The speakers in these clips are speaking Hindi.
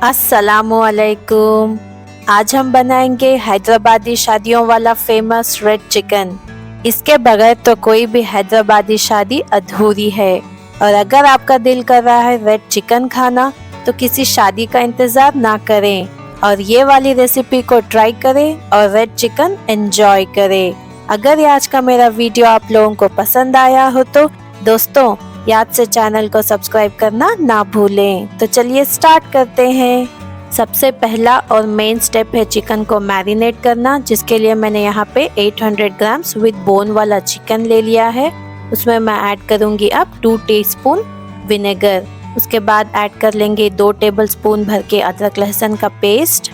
अस्सलामुअलैकुम। आज हम बनाएंगे हैदराबादी शादियों वाला फेमस रेड चिकन। इसके बगैर तो कोई भी हैदराबादी शादी अधूरी है। और अगर आपका दिल कर रहा है रेड चिकन खाना तो किसी शादी का इंतजार ना करें और ये वाली रेसिपी को ट्राई करें और रेड चिकन एंजॉय करें। अगर ये आज का मेरा वीडियो आप लोगों को पसंद आया हो तो दोस्तों याद से चैनल को सब्सक्राइब करना ना भूलें। तो चलिए स्टार्ट करते हैं। सबसे पहला और मेन स्टेप है चिकन को मैरिनेट करना, जिसके लिए मैंने यहाँ पे 800 ग्राम्स विद बोन वाला चिकन ले लिया है। उसमें मैं ऐड करूँगी अब 2 टीस्पून विनेगर। उसके बाद ऐड कर लेंगे 2 टेबलस्पून भर के अदरक लहसुन का पेस्ट।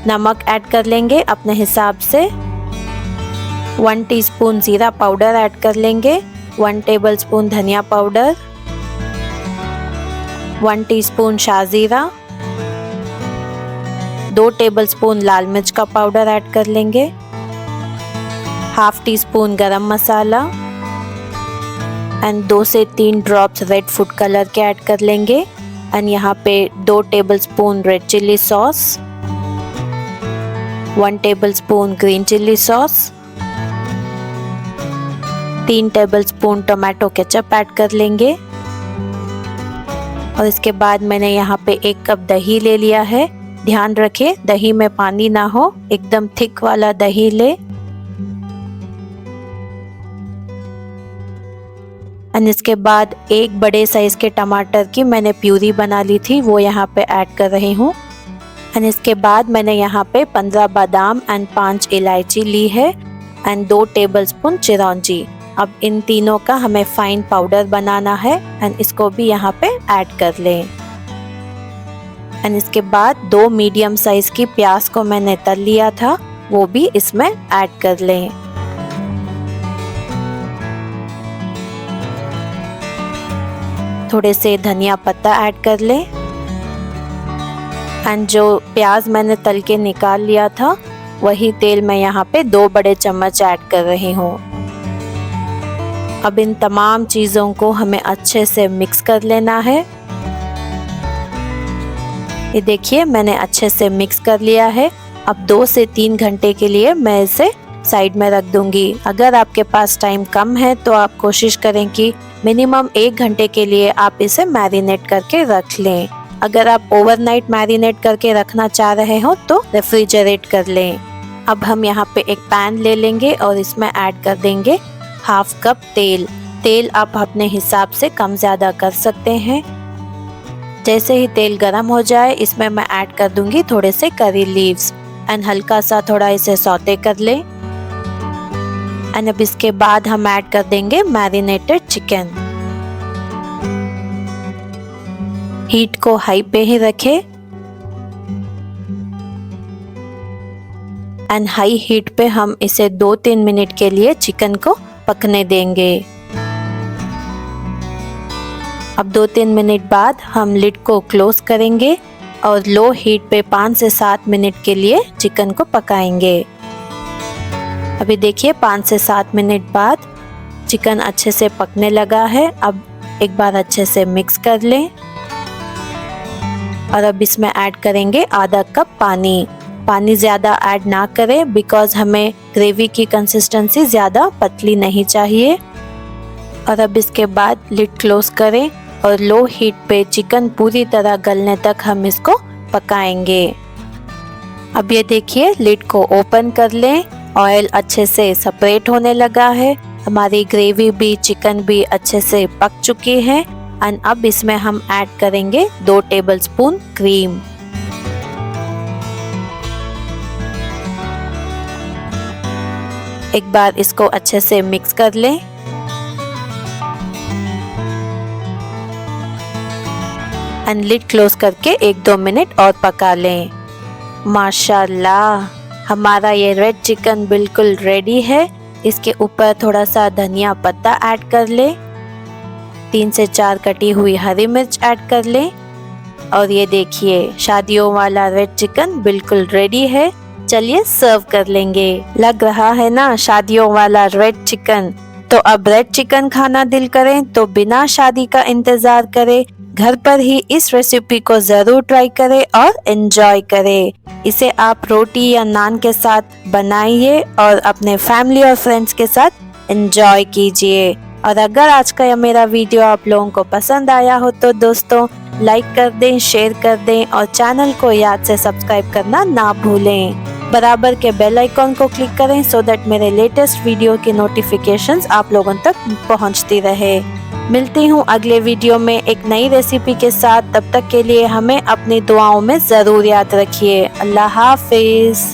नमक ऐड कर लेंगे अपने हिसाब से। 1 टीस्पून जीरा पाउडर ऐड कर लेंगे। 1 टेबलस्पून धनिया पाउडर, 1 टीस्पून शाजीरा, 2 टेबलस्पून लाल मिर्च का पाउडर ऐड कर लेंगे। हाफ टी स्पून गरम मसाला एंड 2 से 3 ड्रॉप्स रेड फूड कलर के ऐड कर लेंगे। एंड यहाँ पे 2 tablespoon red chilli sauce, 1 tablespoon green chilli sauce, 3 tablespoon tomato ketchup add कर लेंगे। और इसके बाद मैंने यहाँ पे 1 कप दही ले लिया है। ध्यान रखें दही में पानी ना हो, एकदम थिक वाला दही ले। और इसके बाद 1 बड़े साइज के टमाटर की मैंने प्यूरी बना ली थी, वो यहाँ पे ऐड कर रही हूँ। और इसके बाद मैंने यहाँ पे 15 बादाम एंड 5 इलायची ली है एंड 2 टेबलस्पून चिरौंजी। अब इन तीनों का हमें फाइन पाउडर बनाना है एंड इसको भी यहाँ पे ऐड कर लें। एंड इसके बाद 2 मीडियम साइज की प्याज को मैंने तल लिया था, वो भी इसमें ऐड कर लें। थोड़े से धनिया पत्ता ऐड कर लें। एंड जो प्याज मैंने तल के निकाल लिया था वही तेल मैं यहाँ पे 2 बड़े चम्मच ऐड कर रही हूँ। अब इन तमाम चीज़ों को हमें अच्छे से मिक्स कर लेना है। ये देखिए मैंने अच्छे से मिक्स कर लिया है। अब 2 से 3 घंटे के लिए मैं इसे साइड में रख दूंगी। अगर आपके पास टाइम कम है तो आप कोशिश करें कि मिनिमम 1 घंटे के लिए आप इसे मैरिनेट करके रख लें। अगर आप ओवरनाइट मैरिनेट करके रखना चाह रहे हो तो रेफ्रिजरेट कर लें। अब हम यहाँ पे एक पैन ले लेंगे और इसमें ऐड कर देंगे हाफ कप तेल। तेल आप अपने हिसाब से कम ज़्यादा कर सकते हैं। जैसे ही तेल गरम हो जाए इसमें मैं ऐड कर दूंगी थोड़े से करी लीव्स एंड हल्का सा थोड़ा इसे सौते कर लें। एंड अब इसके बाद हम ऐड कर देंगे मैरिनेटेड चिकन। हीट को हाई पे ही रखें एंड हाई हीट पे हम इसे 2-3 मिनट के लिए चिकन को पकने देंगे। अब 2-3 मिनट बाद हम लिड को क्लोज करेंगे और लो हीट पे 5 से 7 मिनट के लिए चिकन को पकाएंगे। अभी देखिए 5 से 7 मिनट बाद चिकन अच्छे से पकने लगा है। अब एक बार अच्छे से मिक्स कर लें और अब इसमें ऐड करेंगे आधा कप पानी। पानी ज़्यादा ऐड ना करें बिकॉज हमें ग्रेवी की कंसिस्टेंसी ज़्यादा पतली नहीं चाहिए। और अब इसके बाद लिड क्लोज करें और लो हीट पे चिकन पूरी तरह गलने तक हम इसको पकाएंगे। अब ये देखिए लिड को ओपन कर लें। ऑयल अच्छे से सेपरेट होने लगा है। हमारी ग्रेवी भी चिकन भी अच्छे से पक चुकी है। एंड अब इसमें हम ऐड करेंगे 2 टेबलस्पून क्रीम। एक बार इसको अच्छे से मिक्स कर लें। एंड लिड क्लोज करके 1-2 मिनट और पका लें। माशाल्लाह हमारा ये रेड चिकन बिल्कुल रेडी है। इसके ऊपर थोड़ा सा धनिया पत्ता ऐड कर लें। 3 से 4 कटी हुई हरी मिर्च ऐड कर लें। और ये देखिए शादियों वाला रेड चिकन बिल्कुल रेडी है। चलिए सर्व कर लेंगे। लग रहा है ना शादियों वाला रेड चिकन। तो अब रेड चिकन खाना दिल करे तो बिना शादी का इंतजार करे, घर पर ही इस रेसिपी को जरूर ट्राई करें और एंजॉय करें। इसे आप रोटी या नान के साथ बनाइए और अपने फैमिली और फ्रेंड्स के साथ एंजॉय कीजिए। और अगर आज का यह मेरा वीडियो आप लोगों को पसंद आया हो तो दोस्तों लाइक कर दें, शेयर कर दें और चैनल को याद से सब्सक्राइब करना ना भूलें। बराबर के बेल आइकॉन को क्लिक करें सो दैट मेरे लेटेस्ट वीडियो की नोटिफिकेशंस आप लोगों तक पहुंचती रहे। मिलती हूँ अगले वीडियो में एक नई रेसिपी के साथ। तब तक के लिए हमें अपनी दुआओं में जरूर याद रखिए। अल्लाह हाफिज।